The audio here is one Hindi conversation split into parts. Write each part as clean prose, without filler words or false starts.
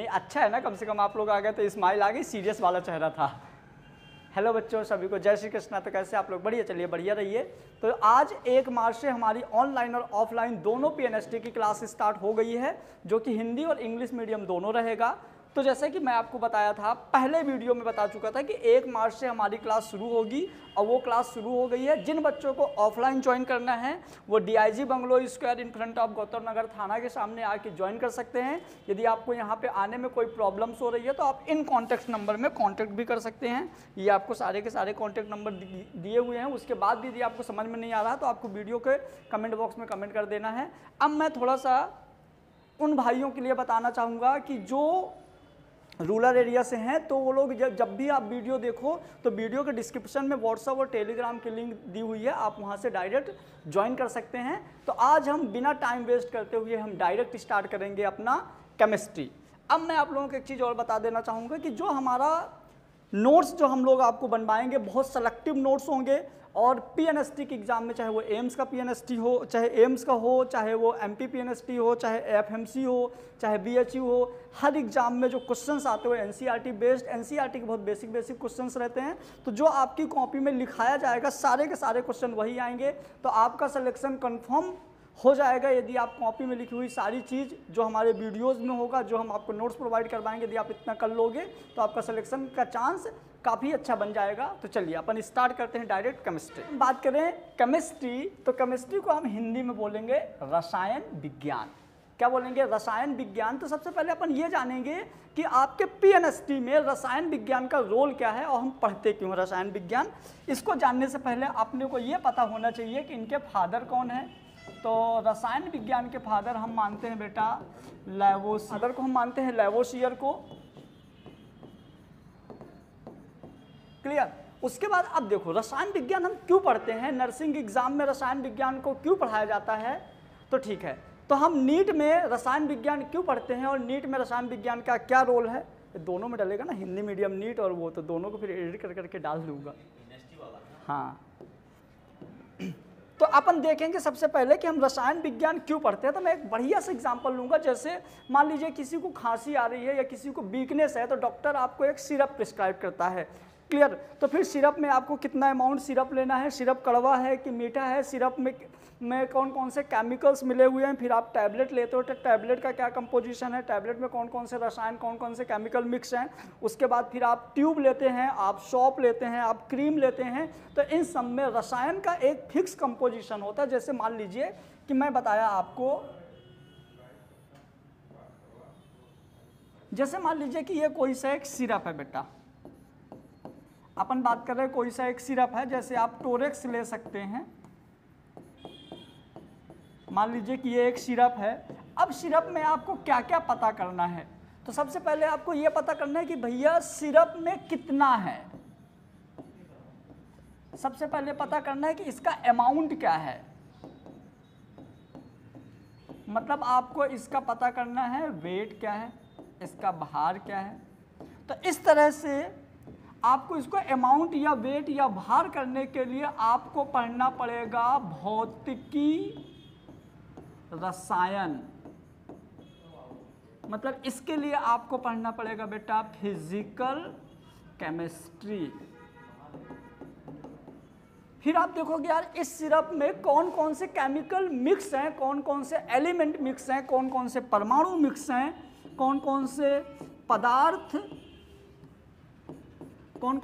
नहीं अच्छा है ना, कम से कम आप लोग आ गए तो स्माइल आ गई, सीरियस वाला चेहरा था। हेलो बच्चों, सभी को जय श्री कृष्णा। तो कैसे आप लोग? बढ़िया, चलिए बढ़िया रहिए। तो आज 1 मार्च से हमारी ऑनलाइन और ऑफलाइन दोनों पीएनएसटी की क्लास स्टार्ट हो गई है, जो कि हिंदी और इंग्लिश मीडियम दोनों रहेगा। तो जैसे कि मैं आपको बताया था, पहले वीडियो में बता चुका था कि 1 मार्च से हमारी क्लास शुरू होगी और वो क्लास शुरू हो गई है। जिन बच्चों को ऑफलाइन ज्वाइन करना है वो DIG bungalow square in front of Gautam Nagar थाना के सामने आके ज्वाइन कर सकते हैं। यदि आपको यहाँ पे आने में कोई प्रॉब्लम्स हो रही है तो आप इन कॉन्टैक्ट नंबर में कॉन्टैक्ट भी कर सकते हैं। ये आपको सारे के सारे कॉन्टैक्ट नंबर दिए हुए हैं। उसके बाद भी यदि आपको समझ में नहीं आ रहा तो आपको वीडियो के कमेंट बॉक्स में कमेंट कर देना है। अब मैं थोड़ा सा उन भाइयों के लिए बताना चाहूँगा कि जो रूरल एरिया से हैं, तो वो लोग जब भी आप वीडियो देखो तो वीडियो के डिस्क्रिप्शन में व्हाट्सएप और टेलीग्राम की लिंक दी हुई है, आप वहां से डायरेक्ट ज्वाइन कर सकते हैं। तो आज हम बिना टाइम वेस्ट करते हुए हम डायरेक्ट स्टार्ट करेंगे अपना केमिस्ट्री। अब मैं आप लोगों को एक चीज़ और बता देना चाहूँगा कि जो हमारा नोट्स जो हम लोग आपको बनवाएंगे बहुत सेलेक्टिव नोट्स होंगे, और पीएनएसटी के एग्जाम में, चाहे वो एम्स का पीएनएसटी हो, चाहे एम्स का हो, चाहे वो एमपी पीएनएसटी हो, चाहे एफएमसी हो, चाहे बीएचयू हो, हर एग्जाम में जो क्वेश्चंस आते हो एनसीईआरटी बेस्ड, एनसीईआरटी के बहुत बेसिक क्वेश्चंस रहते हैं। तो जो आपकी कॉपी में लिखाया जाएगा सारे के सारे क्वेश्चन वही आएंगे। तो आपका सिलेक्शन कन्फर्म हो जाएगा यदि आप कॉपी में लिखी हुई सारी चीज़ जो हमारे वीडियोस में होगा, जो हम आपको नोट्स प्रोवाइड करवाएंगे, यदि आप इतना कर लोगे तो आपका सिलेक्शन का चांस काफ़ी अच्छा बन जाएगा। तो चलिए अपन स्टार्ट करते हैं डायरेक्ट केमिस्ट्री। बात करें केमिस्ट्री, तो केमिस्ट्री को हम हिंदी में बोलेंगे रसायन विज्ञान। क्या बोलेंगे? रसायन विज्ञान। तो सबसे पहले अपन ये जानेंगे कि आपके पीएनएसटी में रसायन विज्ञान का रोल क्या है और हम पढ़ते क्यों रसायन विज्ञान। इसको जानने से पहले अपने को ये पता होना चाहिए कि इनके फादर कौन है। तो रसायन विज्ञान के फादर हम मानते हैं बेटा फादर को हम मानते हैं लैवोसियर को। क्लियर? उसके बाद अब देखो रसायन विज्ञान हम क्यों पढ़ते हैं, नर्सिंग एग्जाम में रसायन विज्ञान को क्यों पढ़ाया जाता है। तो ठीक है, तो हम नीट में रसायन विज्ञान क्यों पढ़ते हैं और नीट में रसायन विज्ञान का क्या रोल है। दोनों में डलेगा ना, हिंदी मीडियम नीट और वो, तो दोनों को फिर एडिट कर करके डाल दूंगा। हाँ, तो अपन देखेंगे सबसे पहले कि हम रसायन विज्ञान क्यों पढ़ते हैं। तो मैं एक बढ़िया सा एग्जांपल लूँगा। जैसे मान लीजिए किसी को खांसी आ रही है या किसी को वीकनेस है, तो डॉक्टर आपको एक सिरप प्रिस्क्राइब करता है। क्लियर? तो फिर सिरप में आपको कितना अमाउंट सिरप लेना है, सिरप कड़वा है कि मीठा है, सिरप में कौन कौन से केमिकल्स मिले हुए हैं, फिर आप टैबलेट लेते हो तो टैबलेट का क्या कंपोजिशन है, टैबलेट में कौन कौन से रसायन कौन कौन से केमिकल मिक्स हैं। उसके बाद फिर आप ट्यूब लेते हैं, आप सॉप लेते हैं, आप क्रीम लेते हैं। तो इन सब में रसायन का एक फिक्स कंपोजिशन होता है। जैसे मान लीजिए कि मैं बताया आपको, जैसे मान लीजिए कि ये कोई सा एक सिरप है बेटा, अपन बात कर रहे हैं कोई सा एक सिरप है। जैसे आप टोरेक्स ले सकते हैं, मान लीजिए कि ये एक सिरप है। अब सिरप में आपको क्या क्या पता करना है। तो सबसे पहले आपको ये पता करना है कि भैया सिरप में कितना है। सबसे पहले पता करना है कि इसका अमाउंट क्या है, मतलब आपको इसका पता करना है वेट क्या है, इसका भार क्या है। तो इस तरह से आपको इसको अमाउंट या वेट या भार करने के लिए आपको पढ़ना पड़ेगा भौतिकी रसायन। मतलब इसके लिए आपको पढ़ना पड़ेगा बेटा फिजिकल केमिस्ट्री। फिर आप देखोगे यार इस सिरप में कौन कौन से केमिकल मिक्स हैं, कौन कौन से एलिमेंट मिक्स हैं, कौन कौन से परमाणु मिक्स हैं, कौन कौन से पदार्थ, कौन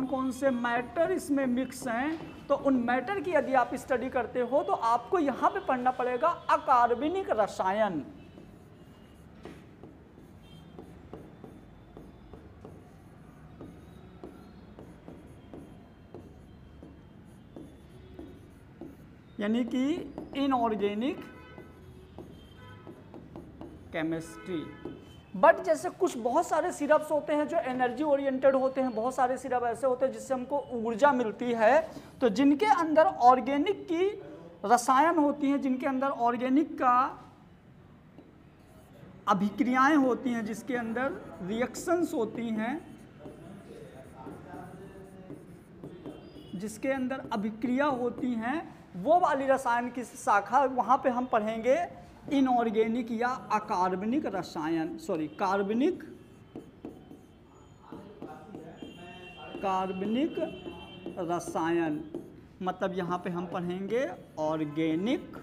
कौन से मैटर इसमें मिक्स हैं। तो उन मैटर की यदि आप स्टडी करते हो तो आपको यहां पे पढ़ना पड़ेगा अकार्बनिक रसायन। यानी कि इनऑर्गेनिक केमिस्ट्री। बट जैसे कुछ बहुत सारे सिरप्स होते हैं जो एनर्जी ओरिएंटेड होते हैं, बहुत सारे सिरप ऐसे होते हैं जिससे हमको ऊर्जा मिलती है। तो जिनके अंदर ऑर्गेनिक की रसायन होती हैं, जिनके अंदर ऑर्गेनिक का अभिक्रियाएं होती हैं, जिसके अंदर रिएक्शंस होती हैं, जिसके अंदर अभिक्रिया होती हैं, वो वाली रसायन की शाखा वहाँ पे हम पढ़ेंगे इनऑर्गेनिक या अकार्बनिक रसायन, कार्बनिक रसायन, मतलब यहाँ पे हम पढ़ेंगे ऑर्गेनिक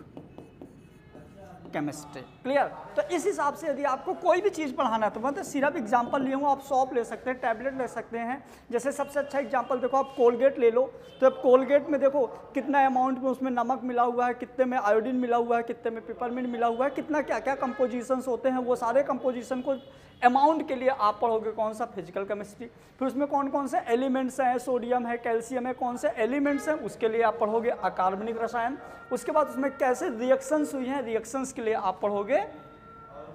केमिस्ट्री। क्लियर? तो इस हिसाब से यदि आपको कोई भी चीज़ पढ़ाना है तो मतलब सिर्फ एग्जांपल लिए हूँ, आप सॉप ले सकते हैं, टैबलेट ले सकते हैं। जैसे सबसे अच्छा एग्जांपल देखो, आप कोलगेट ले लो, तो अब कोलगेट में देखो कितना अमाउंट में उसमें नमक मिला हुआ है, कितने में आयोडीन मिला हुआ है, कितने में पेपरमिंट मिला हुआ है, कितना क्या क्या कंपोजिशंस होते हैं, वो सारे कंपोजिशन को अमाउंट के लिए आप पढ़ोगे कौन सा, फिजिकल केमिस्ट्री। फिर उसमें कौन कौन से एलिमेंट्स हैं, सोडियम है, कैल्शियम है, कौन से एलिमेंट्स हैं, उसके लिए आप पढ़ोगे अकार्बनिक रसायन। उसके बाद उसमें कैसे रिएक्शंस हुई हैं, रिएक्शंस के लिए आप पढ़ोगे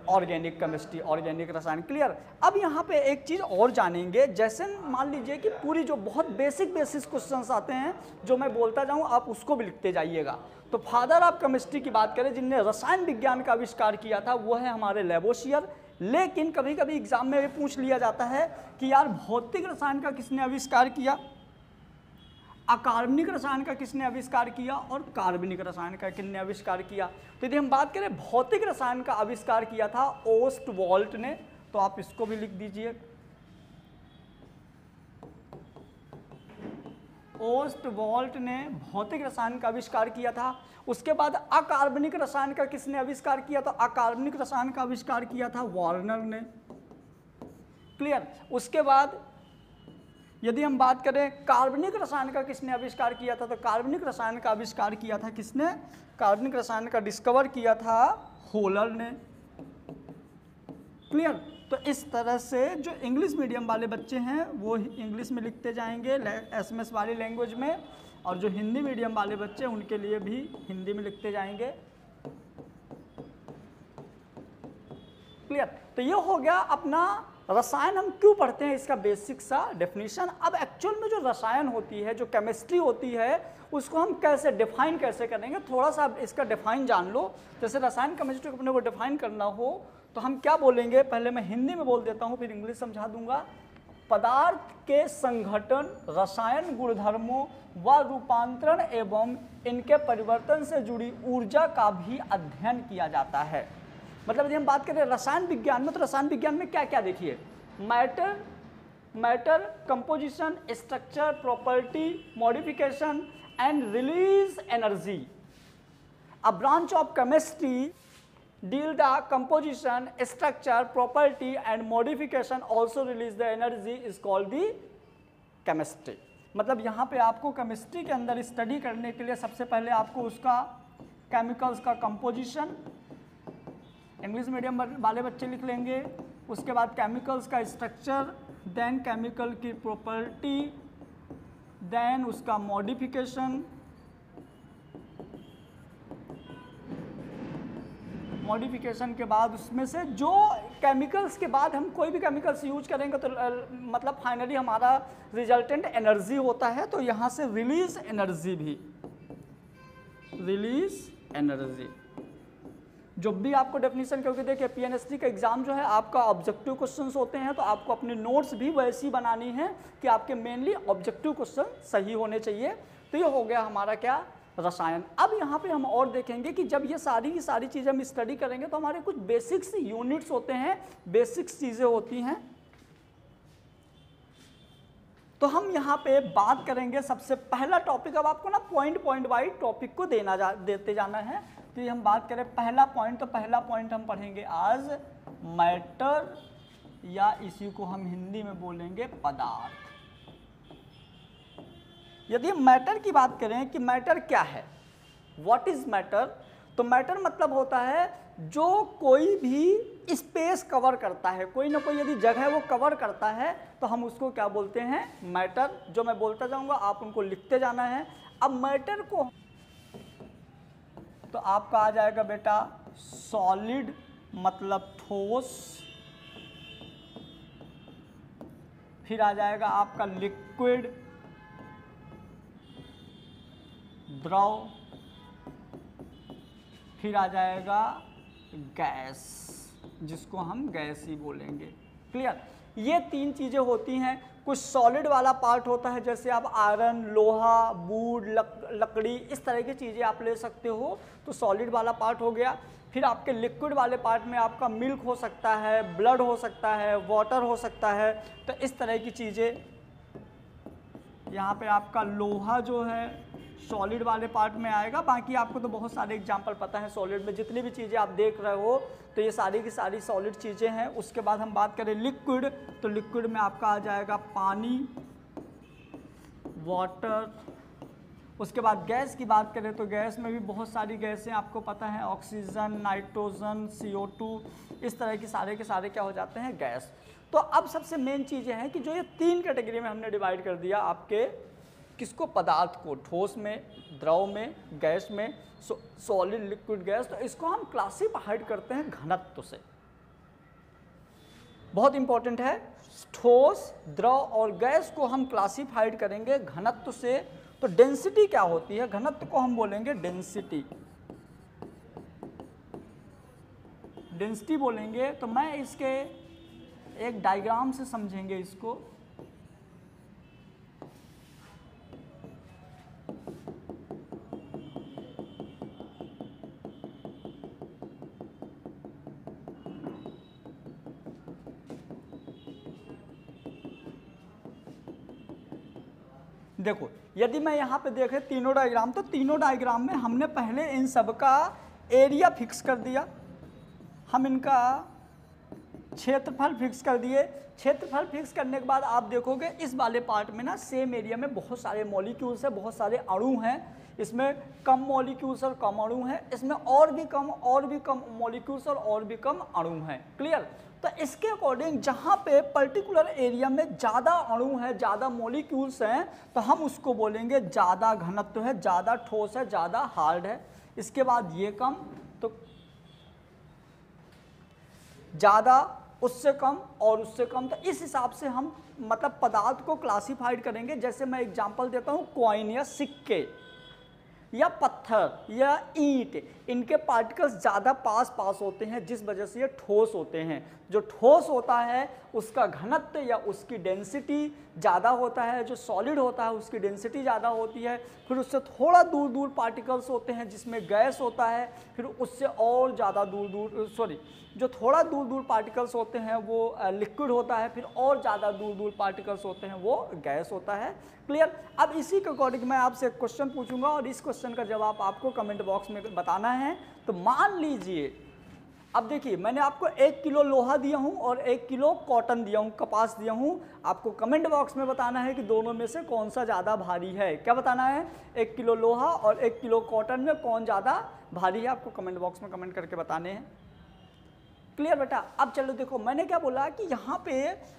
ऑर्गेनिक केमिस्ट्री, ऑर्गेनिक रसायन। क्लियर? अब यहाँ पे एक चीज़ और जानेंगे, जैसे मान लीजिए कि पूरी जो बहुत बेसिक क्वेश्चंस आते हैं जो मैं बोलता जाऊँ आप उसको भी लिखते जाइएगा। तो फादर ऑफ केमिस्ट्री की बात करें, जिनने रसायन विज्ञान का आविष्कार किया था, वो है हमारे लेवोसियर। लेकिन कभी कभी एग्जाम में भी पूछ लिया जाता है कि यार भौतिक रसायन का किसने आविष्कार किया, अकार्बनिक रसायन का किसने आविष्कार किया और कार्बनिक रसायन का किसने आविष्कार किया। तो यदि हम बात करें भौतिक रसायन का आविष्कार किया था ओस्टवाल्ट ने, तो आप इसको भी लिख दीजिए, ओस्टवाल्ट ने भौतिक रसायन का आविष्कार किया था। उसके बाद अकार्बनिक रसायन का किसने आविष्कार किया, तो अकार्बनिक रसायन का आविष्कार किया था वार्नर ने। क्लियर? उसके बाद यदि हम बात करें कार्बनिक रसायन का किसने आविष्कार किया था, तो कार्बनिक रसायन का आविष्कार किया था किसने, कार्बनिक रसायन का डिस्कवर किया था होलर ने। क्लियर? तो इस तरह से जो इंग्लिश मीडियम वाले बच्चे हैं वो इंग्लिश में लिखते जाएंगे एसएमएस वाली लैंग्वेज में, और जो हिंदी मीडियम वाले बच्चे उनके लिए भी हिंदी में लिखते जाएंगे। क्लियर? तो ये हो गया अपना रसायन हम क्यों पढ़ते हैं इसका बेसिक सा डेफिनेशन। अब एक्चुअल में जो रसायन होती है, जो केमिस्ट्री होती है, उसको हम कैसे डिफाइन कैसे करेंगे, थोड़ा सा इसका डिफाइन जान लो। जैसे रसायन केमिस्ट्री को अपने को डिफाइन करना हो तो हम क्या बोलेंगे, पहले मैं हिंदी में बोल देता हूँ फिर इंग्लिश समझा दूंगा। पदार्थ के संघटन, रसायन गुणधर्मों व रूपांतरण एवं इनके परिवर्तन से जुड़ी ऊर्जा का भी अध्ययन किया जाता है। मतलब यदि हम बात करें रसायन विज्ञान में, तो रसायन विज्ञान में क्या क्या देखिए, matter composition, structure, property, modification and release energy. A branch of chemistry deal the composition, structure, property and modification also release the energy is called the chemistry। मतलब यहाँ पे आपको केमिस्ट्री के अंदर स्टडी करने के लिए सबसे पहले आपको उसका केमिकल्स का कंपोजिशन, इंग्लिश मीडियम वाले बच्चे लिख लेंगे, उसके बाद केमिकल्स का स्ट्रक्चर, देन केमिकल की प्रॉपर्टी, देन उसका मॉडिफिकेशन, मॉडिफिकेशन के बाद उसमें से जो केमिकल्स के बाद हम कोई भी केमिकल्स यूज करेंगे तो मतलब फाइनली हमारा रिजल्टेंट एनर्जी होता है। तो यहाँ से रिलीज एनर्जी भी, रिलीज एनर्जी जो भी आपको डेफिनेशन, क्योंकि देखिए पीएनएसटी का एग्जाम जो है आपका ऑब्जेक्टिव क्वेश्चंस होते हैं, तो आपको अपने नोट्स भी वैसी बनानी है कि आपके मेनली ऑब्जेक्टिव क्वेश्चन सही होने चाहिए। तो ये हो गया हमारा क्या, रसायन। अब यहाँ पे हम और देखेंगे कि जब ये सारी की सारी चीज़ें हम स्टडी करेंगे तो हमारे कुछ बेसिक्स यूनिट्स होते हैं, बेसिक्स चीज़ें होती हैं। तो हम यहाँ पे बात करेंगे सबसे पहला टॉपिक, अब आपको ना पॉइंट वाइज टॉपिक को देते जाना है। तो ये हम बात करें पहला पॉइंट, तो पहला पॉइंट हम पढ़ेंगे आज मैटर, या इसी को हम हिंदी में बोलेंगे पदार्थ। यदि हम मैटर की बात करें कि मैटर क्या है, व्हाट इज मैटर, तो मैटर मतलब होता है जो कोई भी स्पेस कवर करता है, कोई ना कोई यदि जगह वो कवर करता है तो हम उसको क्या बोलते हैं, मैटर। जो मैं बोलता जाऊंगा आप उनको लिखते जाना है। अब मैटर को तो आपका आ जाएगा बेटा सॉलिड मतलब ठोस, फिर आ जाएगा आपका लिक्विड द्रव, फिर आ जाएगा गैस जिसको हम गैस ही बोलेंगे। क्लियर? ये तीन चीज़ें होती हैं। कुछ सॉलिड वाला पार्ट होता है, जैसे आप आयरन, लोहा, वुड, लकड़ी, इस तरह की चीज़ें आप ले सकते हो, तो सॉलिड वाला पार्ट हो गया। फिर आपके लिक्विड वाले पार्ट में आपका मिल्क हो सकता है, ब्लड हो सकता है, वाटर हो सकता है। तो इस तरह की चीज़ें यहाँ पे आपका लोहा जो है सॉलिड वाले पार्ट में आएगा। बाकी आपको तो बहुत सारे एग्जांपल पता है सॉलिड में, जितनी भी चीज़ें आप देख रहे हो तो ये सारी की सारी सॉलिड चीज़ें हैं। उसके बाद हम बात करें लिक्विड, तो लिक्विड में आपका आ जाएगा पानी, वाटर। उसके बाद गैस की बात करें तो गैस में भी बहुत सारी गैसें आपको पता है, ऑक्सीजन, नाइट्रोजन, CO2, इस तरह के सारे क्या हो जाते हैं, गैस। तो अब सबसे मेन चीज़ें हैं कि जो ये 3 कैटेगरी में हमने डिवाइड कर दिया आपके किसको, पदार्थ को, ठोस में, द्रव में, गैस में, सॉलिड, लिक्विड, गैस। तो इसको हम क्लासिफाइड करते हैं घनत्व से। बहुत इंपॉर्टेंट है, ठोस, द्रव और गैस को हम क्लासिफाइड करेंगे घनत्व से। तो डेंसिटी क्या होती है, घनत्व को हम बोलेंगे डेंसिटी। डेंसिटी बोलेंगे तो मैं इसके एक डायग्राम से समझेंगे इसको। देखो यदि मैं यहाँ पे देखें तीनों डायग्राम, तो तीनों डायग्राम में हमने पहले इन सब का एरिया फिक्स कर दिया, हम इनका क्षेत्रफल फिक्स कर दिए। क्षेत्रफल फिक्स करने के बाद आप देखोगे इस वाले पार्ट में ना सेम एरिया में बहुत सारे मॉलिक्यूल्स है, बहुत सारे अणु हैं। इसमें कम मॉलिक्यूल्स और कम अणु हैं, इसमें और भी कम मॉलिक्यूल्स और भी कम अणु हैं। क्लियर? तो इसके अकॉर्डिंग जहाँ पे पर्टिकुलर एरिया में ज़्यादा अणु है, ज़्यादा मॉलिक्यूल्स हैं, तो हम उसको बोलेंगे ज़्यादा घनत्व है, ज़्यादा ठोस है, ज़्यादा हार्ड है। इसके बाद ये कम, तो ज़्यादा, उससे कम और उससे कम। तो इस हिसाब से हम मतलब पदार्थ को क्लासिफाइड करेंगे। जैसे मैं एग्जांपल देता हूँ, कॉइन या सिक्के या पत्थर या ईंट, इनके पार्टिकल्स ज़्यादा पास होते हैं, जिस वजह से ये ठोस होते हैं। जो ठोस होता है उसका घनत्व या उसकी डेंसिटी ज़्यादा होता है, जो सॉलिड होता है उसकी डेंसिटी ज़्यादा होती है। फिर उससे थोड़ा दूर पार्टिकल्स होते हैं जिसमें गैस होता है, फिर उससे और ज़्यादा जो थोड़ा दूर पार्टिकल्स होते हैं वो लिक्विड होता है, फिर और ज़्यादा दूर पार्टिकल्स होते हैं वो गैस होता है। क्लियर? अब इसी के अकॉर्डिंग मैं आपसे एक क्वेश्चन पूछूंगा और इस क्वेश्चन का जवाब आपको कमेंट बॉक्स में बताना है। तो मान लीजिए, अब देखिए मैंने आपको 1 किलो लोहा दिया हूँ और 1 किलो कॉटन दिया हूँ, कपास दिया हूँ। आपको कमेंट बॉक्स में बताना है कि दोनों में से कौन सा ज़्यादा भारी है। क्या बताना है? 1 किलो लोहा और 1 किलो कॉटन में कौन ज़्यादा भारी है, आपको कमेंट बॉक्स में कमेंट करके बताने हैं। क्लियर बेटा? अब चलो देखो, मैंने क्या बोला कि यहाँ पे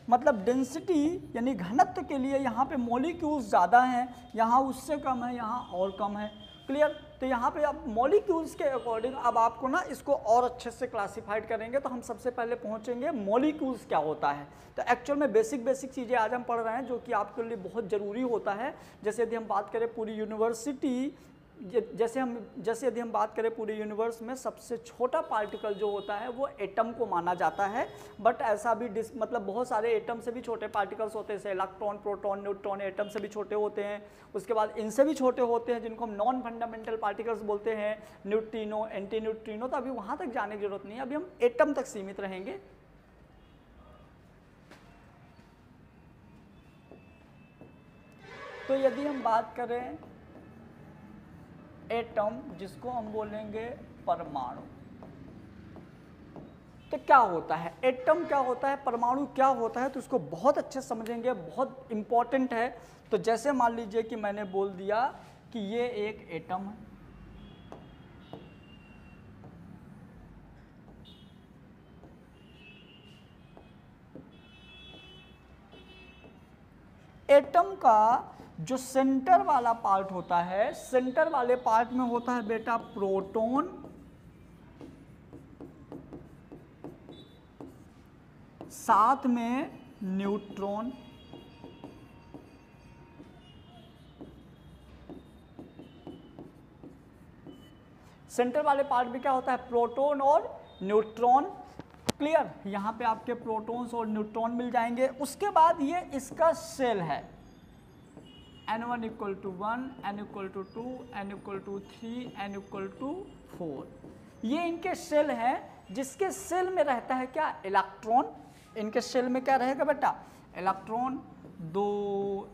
मतलब डेंसिटी यानी घनत्व के लिए यहाँ पे मॉलिक्यूल्स ज़्यादा हैं, यहाँ उससे कम है, यहाँ और कम है। क्लियर? तो यहाँ पे अब मॉलिक्यूल्स के अकॉर्डिंग अब आपको ना इसको और अच्छे से क्लासिफाइड करेंगे। तो हम सबसे पहले पहुँचेंगे मॉलिक्यूल्स क्या होता है। तो एक्चुअल में बेसिक चीज़ें आज हम पढ़ रहे हैं जो कि आपके लिए बहुत ज़रूरी होता है। जैसे यदि हम बात करें पूरी यूनिवर्सिटी, जैसे यदि हम बात करें पूरे यूनिवर्स में सबसे छोटा पार्टिकल जो होता है वो एटम को माना जाता है। बट ऐसा भी मतलब बहुत सारे एटम से भी छोटे पार्टिकल्स होते हैं, जैसे इलेक्ट्रॉन, प्रोटॉन, न्यूट्रॉन एटम से भी छोटे होते हैं। उसके बाद इनसे भी छोटे होते हैं जिनको हम नॉन फंडामेंटल पार्टिकल्स बोलते हैं, न्यूट्रिनो, एंटी न्यूट्रिनो। तो अभी वहाँ तक जाने की जरूरत नहीं है, अभी हम एटम तक सीमित रहेंगे। तो यदि हम बात करें एटम, जिसको हम बोलेंगे परमाणु, तो क्या होता है एटम, क्या होता है परमाणु, क्या होता है, तो उसको बहुत अच्छे से समझेंगे, बहुत इंपॉर्टेंट है। तो जैसे मान लीजिए कि मैंने बोल दिया कि ये एक एटम है, एटम का जो सेंटर वाला पार्ट होता है, सेंटर वाले पार्ट में होता है बेटा प्रोटॉन, साथ में न्यूट्रॉन, सेंटर वाले पार्ट में क्या होता है, प्रोटॉन और न्यूट्रॉन। क्लियर? यहाँ पे आपके प्रोटॉन्स और न्यूट्रॉन मिल जाएंगे। उसके बाद ये इसका सेल है, n1 = 1, n = 2, n = 3, n = 4। ये इनके शेल हैं, जिसके शेल में रहता है क्या, इलेक्ट्रॉन। इनके शेल में क्या रहेगा बेटा, इलेक्ट्रॉन। दो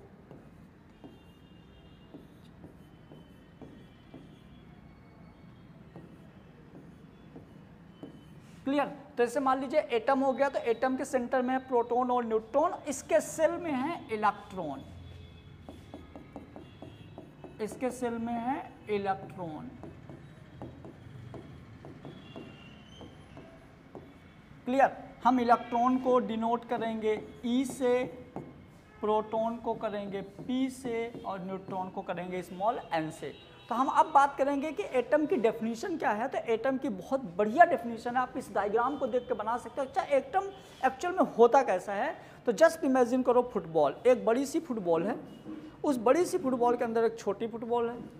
क्लियर। तो जैसे मान लीजिए एटम हो गया, तो एटम के सेंटर में है प्रोटॉन और न्यूट्रॉन, इसके सेल में है इलेक्ट्रॉन, इसके सेल में है इलेक्ट्रॉन। क्लियर। हम इलेक्ट्रॉन को डिनोट करेंगे ई से, प्रोटॉन को करेंगे पी से और न्यूट्रॉन को करेंगे स्मॉल एन से। तो हम अब बात करेंगे कि एटम की डेफिनेशन क्या है। तो एटम की बहुत बढ़िया डेफिनेशन है, आप इस डायग्राम को देख के बना सकते हो। अच्छा, एटम एक्चुअल में होता कैसा है, तो जस्ट इमेजिन करो फुटबॉल, एक बड़ी सी फुटबॉल है, उस बड़ी सी फुटबॉल के अंदर एक छोटी फुटबॉल है।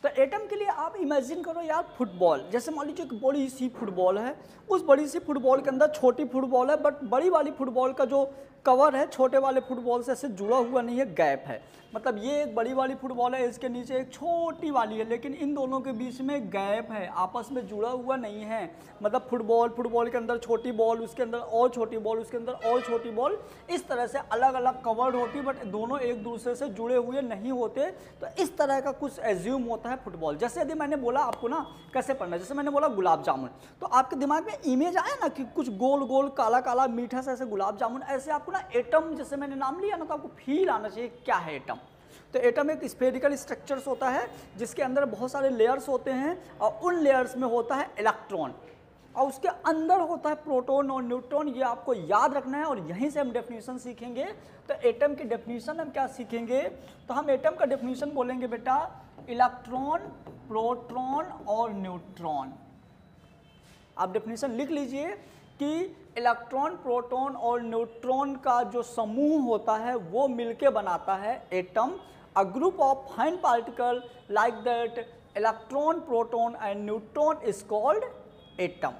तो एटम के लिए आप इमेजिन करो यार फुटबॉल, जैसे मान लीजिए एक बड़ी सी फुटबॉल है, उस बड़ी सी फुटबॉल के अंदर छोटी फुटबॉल है, बट बड़ी वाली फुटबॉल का जो कवर है छोटे वाले फुटबॉल से ऐसे जुड़ा हुआ नहीं है, गैप है। मतलब ये एक बड़ी वाली फुटबॉल है, इसके नीचे एक छोटी वाली है, लेकिन इन दोनों के बीच में गैप है, आपस में जुड़ा हुआ नहीं है। मतलब फुटबॉल के अंदर छोटी बॉल, उसके अंदर और छोटी बॉल, उसके अंदर और छोटी बॉल, इस तरह से अलग अलग कवर्ड होती, बट दोनों एक दूसरे से जुड़े हुए नहीं होते। तो इस तरह का कुछ एज्यूम होता है फुटबॉल। जैसे यदि मैंने बोला आपको ना कैसे पढ़ना है, जैसे मैंने बोला गुलाब जामुन, तो आपके दिमाग में इमेज आया ना कि कुछ गोल गोल काला काला मीठा सा ऐसे गुलाब जामुन, ऐसे आपको ना एटम, जैसे मैंने नाम लिया ना, तो आपको फील आना चाहिए क्या है एटम। तो एटम एक स्फेरिकल स्ट्रक्चर्स होता है, जिसके अंदर बहुत सारे लेयर्स होते हैं, और उन लेयर्स में होता है इलेक्ट्रॉन, और उसके अंदर होता है प्रोटॉन और न्यूट्रॉन। ये आपको याद रखना है, और यहीं से हम डेफिनेशन सीखेंगे। तो एटम की डेफिनेशन हम क्या सीखेंगे, तो हम एटम का डेफिनेशन बोलेंगे बेटा इलेक्ट्रॉन, प्रोटॉन और न्यूट्रॉन। आप डेफिनेशन लिख लीजिए कि इलेक्ट्रॉन, प्रोटॉन और न्यूट्रॉन का जो समूह होता है वो मिलके बनाता है atom. A group of fine particle like that electron, proton and neutron is called atom.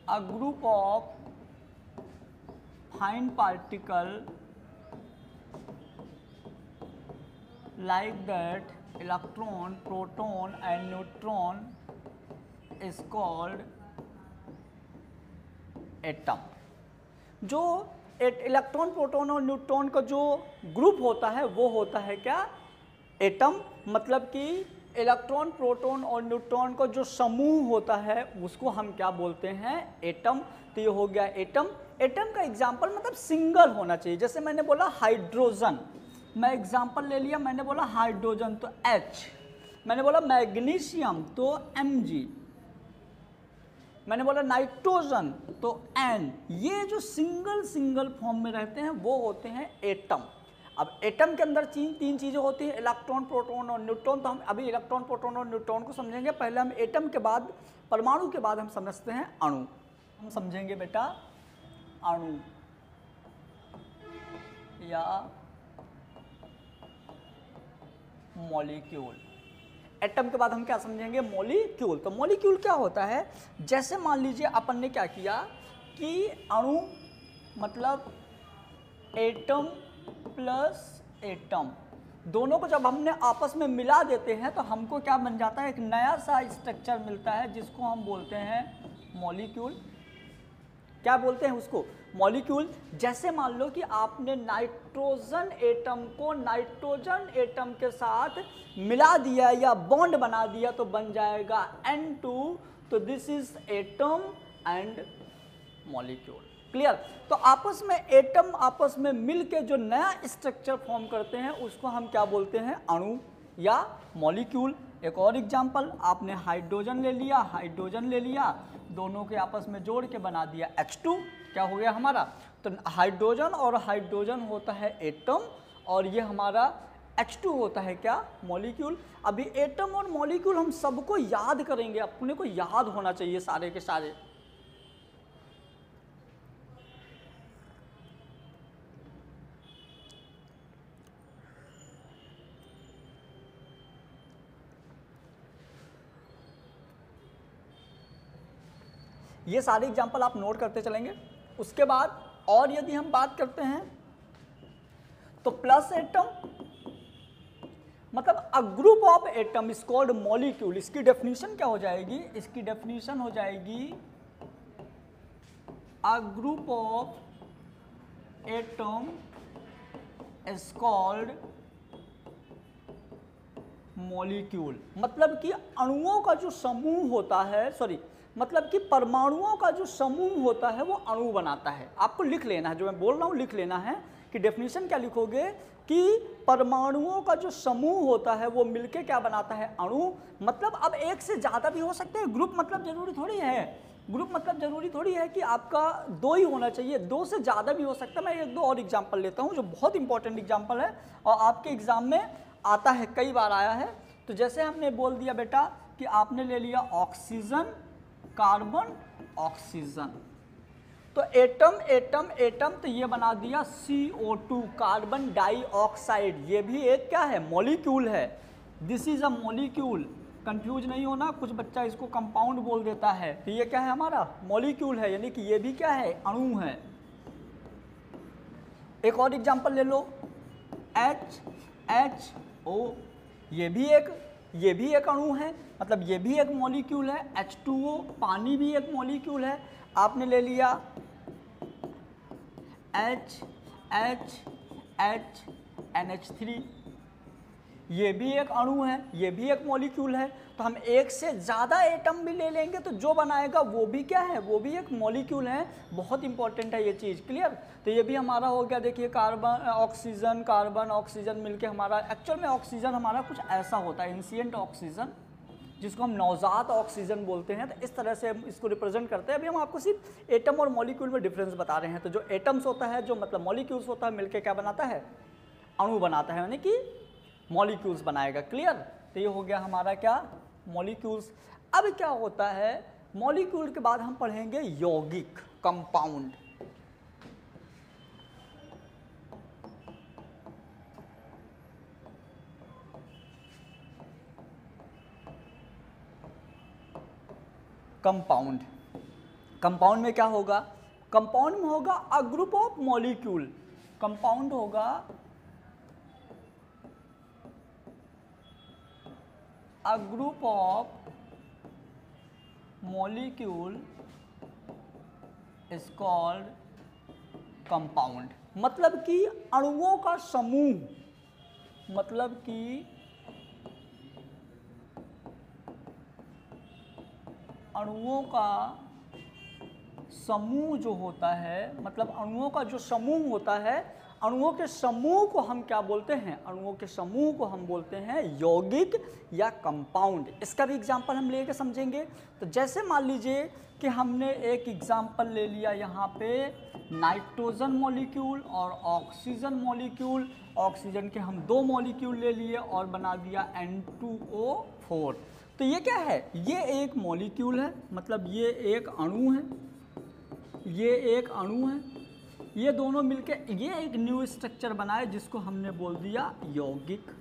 A group of fine particle like that electron, proton and neutron is called atom. जो इलेक्ट्रॉन, प्रोटॉन और न्यूट्रॉन का जो ग्रुप होता है वो होता है क्या, एटम। मतलब कि इलेक्ट्रॉन, प्रोटॉन और न्यूट्रॉन का जो समूह होता है उसको हम क्या बोलते हैं, एटम। तो ये हो गया एटम। एटम का एग्जाम्पल मतलब सिंगल होना चाहिए। जैसे मैंने बोला हाइड्रोजन, मैं एग्जाम्पल ले लिया, मैंने बोला हाइड्रोजन तो H, मैंने बोला मैग्नीशियम तो Mg, मैंने बोला नाइट्रोजन तो N। ये जो सिंगल फॉर्म में रहते हैं वो होते हैं एटम। अब एटम के अंदर तीन चीज़ें होती हैं, इलेक्ट्रॉन, प्रोटॉन और न्यूट्रॉन। तो हम अभी इलेक्ट्रॉन, प्रोटॉन और न्यूट्रॉन को समझेंगे। पहले हम एटम के बाद, परमाणु के बाद हम समझते हैं अणु। हम समझेंगे बेटा अणु या मॉलिक्यूल। एटम के बाद हम क्या समझेंगे, मॉलिक्यूल। तो मॉलिक्यूल क्या होता है, जैसे मान लीजिए अपन ने क्या किया कि अणु मतलब एटम प्लस एटम, दोनों को जब हमने आपस में मिला देते हैं तो हमको क्या बन जाता है, एक नया सा स्ट्रक्चर मिलता है जिसको हम बोलते हैं मॉलिक्यूल। क्या बोलते हैं उसको, मॉलिक्यूल। जैसे मान लो कि आपने नाइट्रोजन एटम को नाइट्रोजन एटम के साथ मिला दिया या बॉन्ड बना दिया तो बन जाएगा N2। तो this is atom and molecule. Clear. तो आपस में एटम आपस में मिल के जो नया स्ट्रक्चर फॉर्म करते हैं उसको हम क्या बोलते हैं, अणु या मॉलिक्यूल। एक और एग्जांपल, आपने हाइड्रोजन ले लिया, दोनों के आपस में जोड़ के बना दिया H2, क्या हो गया हमारा। तो हाइड्रोजन और हाइड्रोजन होता है एटम, और ये हमारा H2 होता है क्या, मॉलिक्यूल। अभी एटम और मॉलिक्यूल हम सबको याद करेंगे, अपने को याद होना चाहिए सारे के सारे। ये सारे एग्जाम्पल आप नोट करते चलेंगे। उसके बाद और यदि हम बात करते हैं तो प्लस एटम मतलब अ group of atom is called molecule. इसकी डेफिनेशन क्या हो जाएगी? इसकी डेफिनेशन हो जाएगी अ group of atom is called molecule. मतलब कि अणुओं का जो समूह होता है, मतलब कि परमाणुओं का जो समूह होता है वो अणु बनाता है। आपको लिख लेना है, जो मैं बोल रहा हूँ लिख लेना है कि डेफिनेशन क्या लिखोगे कि परमाणुओं का जो समूह होता है वो मिलके क्या बनाता है? अणु। मतलब अब एक से ज़्यादा भी हो सकते हैं। ग्रुप मतलब जरूरी थोड़ी है, ग्रुप मतलब जरूरी थोड़ी है कि आपका दो ही होना चाहिए, दो से ज़्यादा भी हो सकता है। मैं एक दो और एग्जाम्पल लेता हूँ जो बहुत इंपॉर्टेंट एग्जाम्पल है और आपके एग्जाम में आता है, कई बार आया है। तो जैसे हमने बोल दिया बेटा कि आपने ले लिया ऑक्सीजन, कार्बन, ऑक्सीजन, तो एटम एटम एटम तो ये बना दिया CO2 कार्बन डाइऑक्साइड। ये भी एक क्या है? मॉलिक्यूल है। This is a molecule. Confuse नहीं होना, कुछ बच्चा इसको कंपाउंड बोल देता है। तो ये क्या है? हमारा मॉलिक्यूल है, यानी कि ये भी क्या है? अणु है। एक और एग्जांपल ले लो, HO, ये भी एक अणु है, मतलब ये भी एक मॉलिक्यूल है। H2O, पानी भी एक मॉलिक्यूल है। आपने ले लिया NH3, ये भी एक अणु है, ये भी एक मॉलिक्यूल है। तो हम एक से ज़्यादा एटम भी ले लेंगे तो जो बनाएगा वो भी क्या है? वो भी एक मॉलिक्यूल है। बहुत इंपॉर्टेंट है ये चीज़, क्लियर? तो ये भी हमारा हो गया। देखिए कार्बन ऑक्सीजन, कार्बन ऑक्सीजन मिलके हमारा, एक्चुअल में ऑक्सीजन हमारा कुछ ऐसा होता है, एंशिएंट ऑक्सीजन, जिसको हम नवजात ऑक्सीजन बोलते हैं। तो इस तरह से हम इसको रिप्रेजेंट करते हैं। अभी हम आपको सिर्फ एटम और मॉलिक्यूल में डिफरेंस बता रहे हैं। तो जो एटम्स होता है, जो मतलब मॉलिक्यूल्स होता है, मिलके क्या बनाता है? अणु बनाता है, यानी कि मॉलिक्यूल्स बनाएगा, क्लियर? तो ये हो गया हमारा क्या? मॉलिक्यूल्स। अब क्या होता है? मॉलिक्यूल के बाद हम पढ़ेंगे यौगिक, कंपाउंड। कंपाउंड, कंपाउंड में क्या होगा? कंपाउंड में होगा a group of molecule. Compound होगा a group of molecule is called compound. मतलब कि अणुओं का समूह, मतलब कि अणुओं का समूह जो होता है, मतलब अणुओं का जो समूह होता है, अणुओं के समूह को हम क्या बोलते हैं? अणुओं के समूह को हम बोलते हैं यौगिक या कंपाउंड। इसका भी एग्जांपल हम लेके समझेंगे। तो जैसे मान लीजिए कि हमने एक एग्जांपल ले लिया यहाँ पे नाइट्रोजन मॉलिक्यूल और ऑक्सीजन मॉलिक्यूल। ऑक्सीजन के हम दो मॉलिक्यूल ले लिए और बना दिया N2O4। तो ये क्या है? ये एक मॉलिक्यूल है, मतलब ये एक अणु है, ये एक अणु है। ये दोनों मिलके ये एक न्यू स्ट्रक्चर बनाए जिसको हमने बोल दिया यौगिक।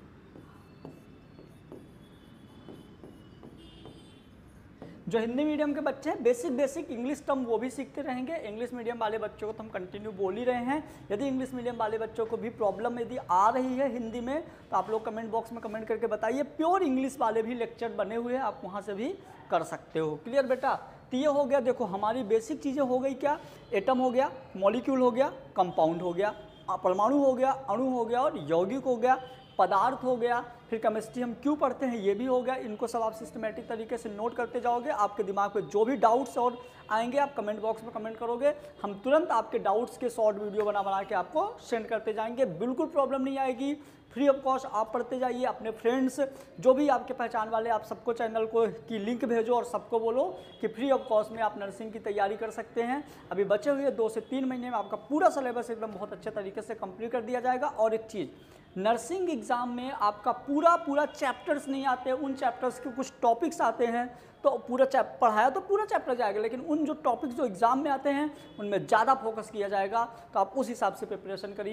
जो हिंदी मीडियम के बच्चे हैं बेसिक इंग्लिश टर्म वो भी सीखते रहेंगे। इंग्लिश मीडियम वाले बच्चों को तो हम कंटिन्यू बोल ही रहे हैं। यदि इंग्लिश मीडियम वाले बच्चों को भी प्रॉब्लम यदि आ रही है हिंदी में तो आप लोग कमेंट बॉक्स में कमेंट करके बताइए। प्योर इंग्लिश वाले भी लेक्चर बने हुए हैं, आप वहाँ से भी कर सकते हो। क्लियर बेटा? तो ये हो गया, देखो हमारी बेसिक चीज़ें हो गई क्या? एटम हो गया, मॉलिक्यूल हो गया, कंपाउंड हो गया, परमाणु हो गया, अणु हो गया और यौगिक हो गया, पदार्थ हो गया। फिर केमिस्ट्री हम क्यों पढ़ते हैं ये भी हो गया। इनको सब आप सिस्टमेटिक तरीके से नोट करते जाओगे। आपके दिमाग में जो भी डाउट्स और आएंगे आप कमेंट बॉक्स में कमेंट करोगे, हम तुरंत आपके डाउट्स के शॉर्ट वीडियो बना के आपको सेंड करते जाएंगे। बिल्कुल प्रॉब्लम नहीं आएगी, फ्री ऑफ कॉस्ट आप पढ़ते जाइए। अपने फ्रेंड्स जो भी आपके पहचान वाले, आप सबको चैनल को की लिंक भेजो और सबको बोलो कि फ्री ऑफ कॉस्ट में आप नर्सिंग की तैयारी कर सकते हैं। अभी बचे हुए 2 से 3 महीने में आपका पूरा सिलेबस एकदम बहुत अच्छे तरीके से कंप्लीट कर दिया जाएगा। और एक चीज़, नर्सिंग एग्ज़ाम में आपका पूरा चैप्टर्स नहीं आते, उन चैप्टर्स के कुछ टॉपिक्स आते हैं। तो पूरा पढ़ाया तो पूरा चैप्टर जाएगा, लेकिन उन जो टॉपिक्स जो एग्ज़ाम में आते हैं उनमें ज़्यादा फोकस किया जाएगा। तो आप उस हिसाब से प्रिपरेशन करिए।